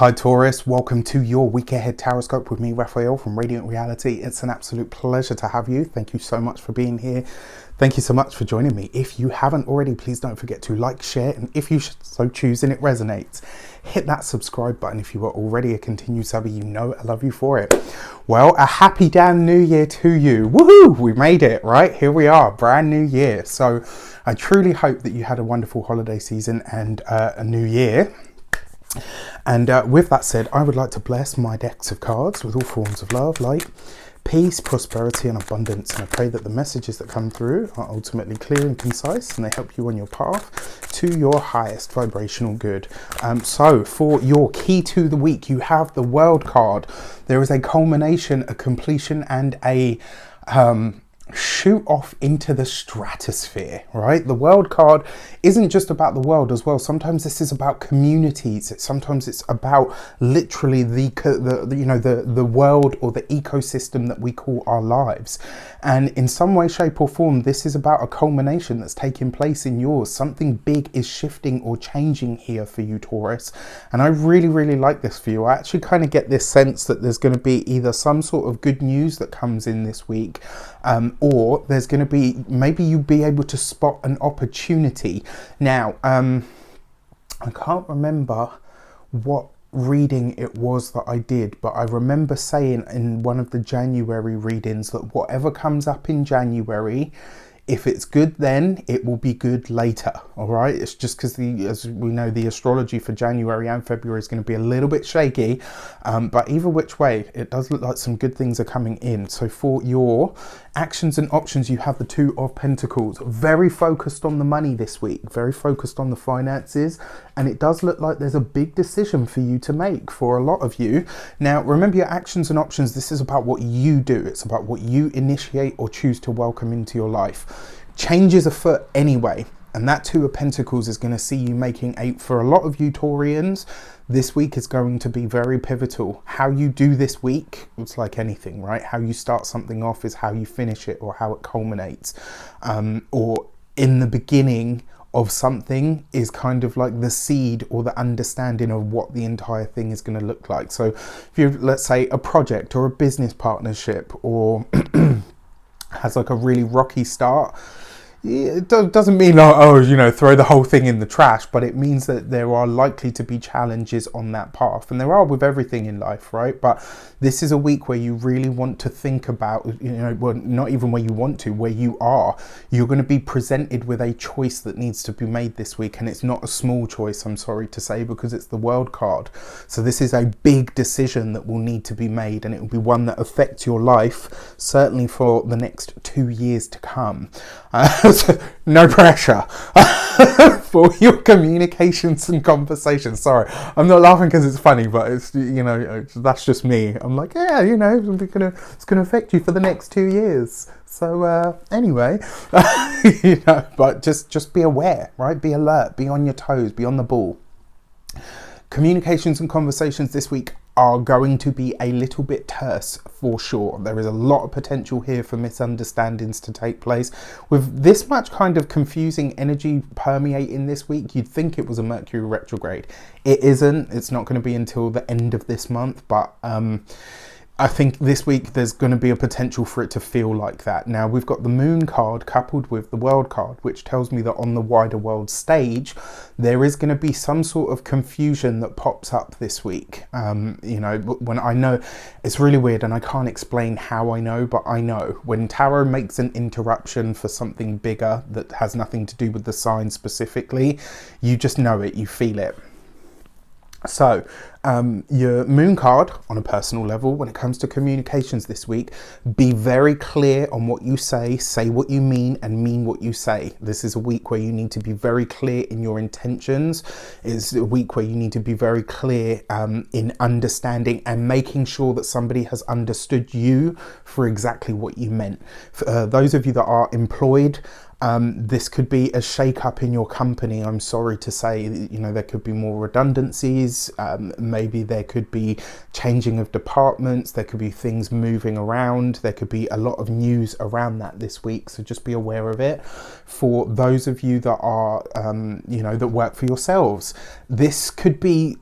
Hi Taurus, welcome to your week ahead tarot scope with me, Raphael from Reydiant Reality. It's an absolute pleasure to have you. Thank you so much for being here. Thank you so much for joining me. If you haven't already, please don't forget to like, share, and if you so choose and it resonates, hit that subscribe button. If you are already a continued subby, you know I love you for it. Well, a happy damn new year to you. Woohoo! We made it, right? Here we are, brand new year. So I truly hope that you had a wonderful holiday season and a new year. And with that said, I would like to bless my decks of cards with all forms of love, light, peace, prosperity and abundance. And I pray that the messages that come through are ultimately clear and concise and they help you on your path to your highest vibrational good. So for your key to the week, you have the World card. There is a culmination, a completion and a shoot off into the stratosphere, right? The World card isn't just about the world as well. Sometimes this is about communities. Sometimes it's about literally the world or the ecosystem that we call our lives. And in some way, shape or form, this is about a culmination that's taking place in yours. Something big is shifting or changing here for you, Taurus. And I really, really like this for you. I actually kind of get this sense that there's going to be either some sort of good news that comes in this week, or there's going to be, maybe you'll be able to spot an opportunity. Now, I can't remember what reading it was that I did, but I remember saying in one of the January readings that whatever comes up in January, if it's good then, it will be good later, all right? It's just because, as we know, the astrology for January and February is going to be a little bit shaky, but either which way, it does look like some good things are coming in. So for your actions and options, you have the Two of Pentacles. Very focused on the money this week, very focused on the finances, and it does look like there's a big decision for you to make for a lot of you. Now, remember your actions and options, this is about what you do. It's about what you initiate or choose to welcome into your life. Change is afoot anyway, and that Two of Pentacles is going to see you making for a lot of you Taurians, this week is going to be very pivotal. How you do this week, it's like anything, right? How you start something off is how you finish it or how it culminates. Or in the beginning of something is kind of like the seed or the understanding of what the entire thing is going to look like. So if you, let's say, a project or a business partnership or has like a really rocky start, it doesn't mean throw the whole thing in the trash, but it means that there are likely to be challenges on that path, and there are with everything in life, right? But this is a week where you really want to think about, well, not even where you want to, where you are. You're going to be presented with a choice that needs to be made this week, and it's not a small choice, I'm sorry to say, because it's the World card. So this is a big decision that will need to be made, and it will be one that affects your life, certainly for the next 2 years to come. No pressure for your communications and conversations. Sorry, I'm not laughing because it's funny, but it's, that's just me. I'm like, yeah, it's gonna affect you for the next 2 years. So anyway, but just be aware, right? Be alert, be on your toes, be on the ball. Communications and conversations this week are going to be a little bit terse for sure. There is a lot of potential here for misunderstandings to take place. With this much kind of confusing energy permeating this week, you'd think it was a Mercury retrograde. It isn't. It's not going to be until the end of this month, but I think this week there's going to be a potential for it to feel like that. Now, we've got the Moon card coupled with the World card, which tells me that on the wider world stage, there is going to be some sort of confusion that pops up this week. When I know, it's really weird and I can't explain how I know, but I know when tarot makes an interruption for something bigger that has nothing to do with the sign specifically, you just know it, you feel it. So your Moon card on a personal level, when it comes to communications this week, be very clear on what you say what you mean, and mean what you say. This is a week where you need to be very clear in your intentions. It's a week where you need to be very clear in understanding and making sure that somebody has understood you for exactly what you meant. For those of you that are employed, this could be a shake-up in your company. I'm sorry to say, there could be more redundancies. Maybe there could be changing of departments. There could be things moving around. There could be a lot of news around that this week. So just be aware of it. For those of you that are, that work for yourselves, this could be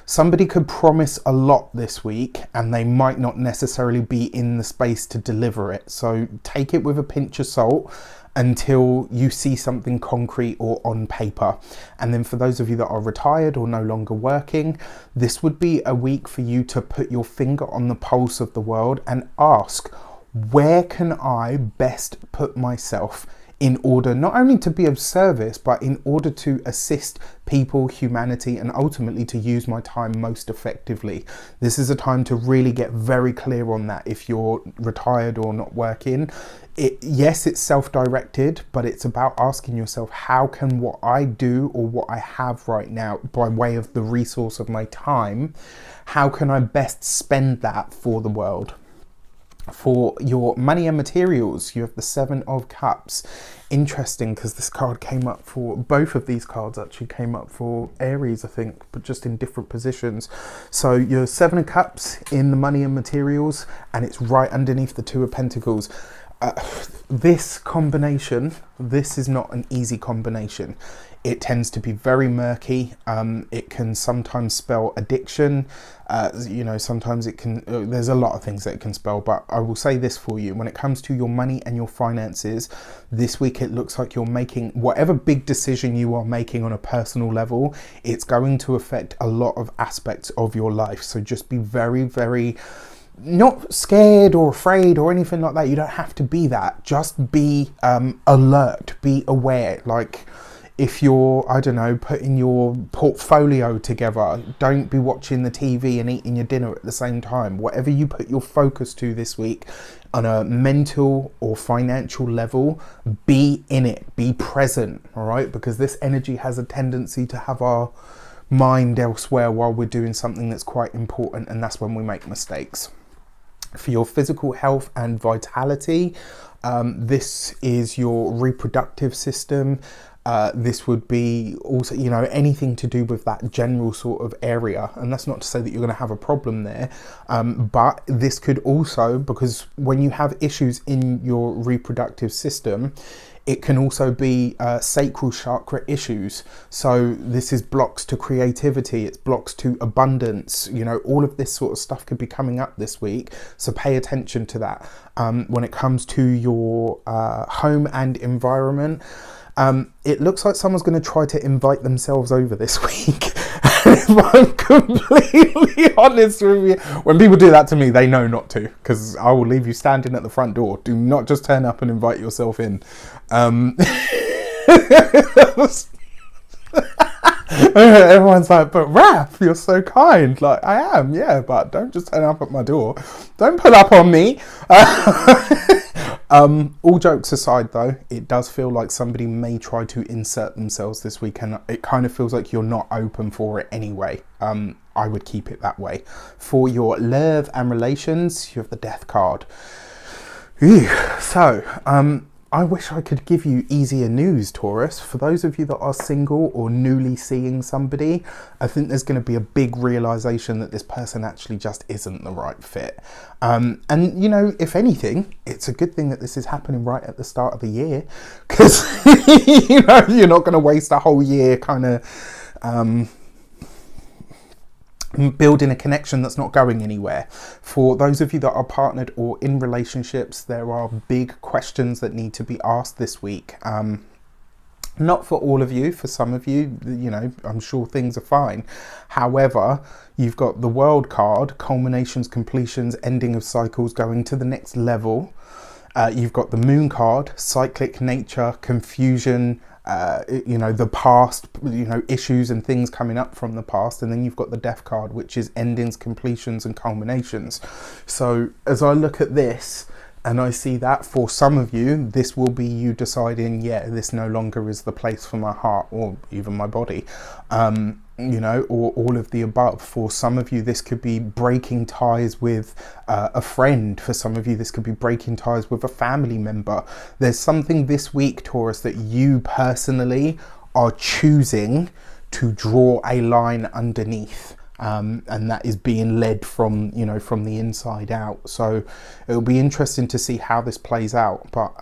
Somebody could promise a lot this week and they might not necessarily be in the space to deliver it. So take it with a pinch of salt until you see something concrete or on paper. And then for those of you that are retired or no longer working, this would be a week for you to put your finger on the pulse of the world and ask, where can I best put myself in order not only to be of service, but in order to assist people, humanity, and ultimately to use my time most effectively. This is a time to really get very clear on that if you're retired or not working. Yes, it's self-directed, but it's about asking yourself, how can what I do or what I have right now by way of the resource of my time, how can I best spend that for the world? For your money and materials, you have the Seven of Cups. Interesting, because this card came up for, both of these cards actually came up for Aries, I think, but just in different positions. So your Seven of Cups in the money and materials, and it's right underneath the Two of Pentacles. This combination, this is not an easy combination. It tends to be very murky. It can sometimes spell addiction. You know, sometimes it can, there's a lot of things that it can spell, but I will say this for you. When it comes to your money and your finances, this week it looks like you're making whatever big decision you are making on a personal level, it's going to affect a lot of aspects of your life. So just be very, very not scared or afraid or anything like that. You don't have to be that. Just be alert, be aware. Like, if you're, I don't know, putting your portfolio together, don't be watching the TV and eating your dinner at the same time. Whatever you put your focus to this week on a mental or financial level, be in it, be present, all right? Because this energy has a tendency to have our mind elsewhere while we're doing something that's quite important, and that's when we make mistakes. For your physical health and vitality, this is your reproductive system. This would be also, you know, anything to do with that general sort of area. And that's not to say that you're going to have a problem there. But this could also, because when you have issues in your reproductive system, it can also be sacral chakra issues. So this is blocks to creativity, it's blocks to abundance. You know, all of this sort of stuff could be coming up this week. So pay attention to that. When it comes to your home and environment, it looks like someone's going to try to invite themselves over this week. If I'm completely honest with you, when people do that to me, they know not to, because I will leave you standing at the front door. Do not just turn up and invite yourself in. Everyone's like, but Raph, you're so kind. Like, I am, yeah, but don't just turn up at my door. Don't pull up on me. All jokes aside though, it does feel like somebody may try to insert themselves this week, and it kind of feels like you're not open for it anyway. I would keep it that way. For your love and relations, you have the Death card. So, I wish I could give you easier news, Taurus. For those of you that are single or newly seeing somebody, I think there's going to be a big realization that this person actually just isn't the right fit. And, you know, if anything, it's a good thing that this is happening right at the start of the year, because, you know, you're not going to waste a whole year kind of building a connection that's not going anywhere. For those of you that are partnered or in relationships, there are big questions that need to be asked this week. Not for all of you, for some of you, you know, I'm sure things are fine. However, you've got the World card, culminations, completions, ending of cycles, going to the next level. You've got the Moon card, cyclic nature, confusion, you know, the past, you know, issues and things coming up from the past. And then you've got the Death card, which is endings, completions and culminations. So as I look at this and I see that for some of you, this will be you deciding, yeah, this no longer is the place for my heart or even my body, you know, or all of the above. For some of you, this could be breaking ties with a friend. For some of you, this could be breaking ties with a family member. There's something this week, Taurus, that you personally are choosing to draw a line underneath. And that is being led from, you know, from the inside out. So it'll be interesting to see how this plays out. But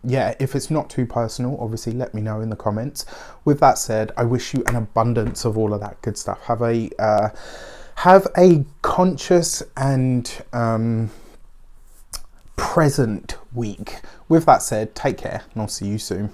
yeah, if it's not too personal, obviously let me know in the comments. With that said, I wish you an abundance of all of that good stuff. Have a Have a conscious and present week. With that said, take care and I'll see you soon.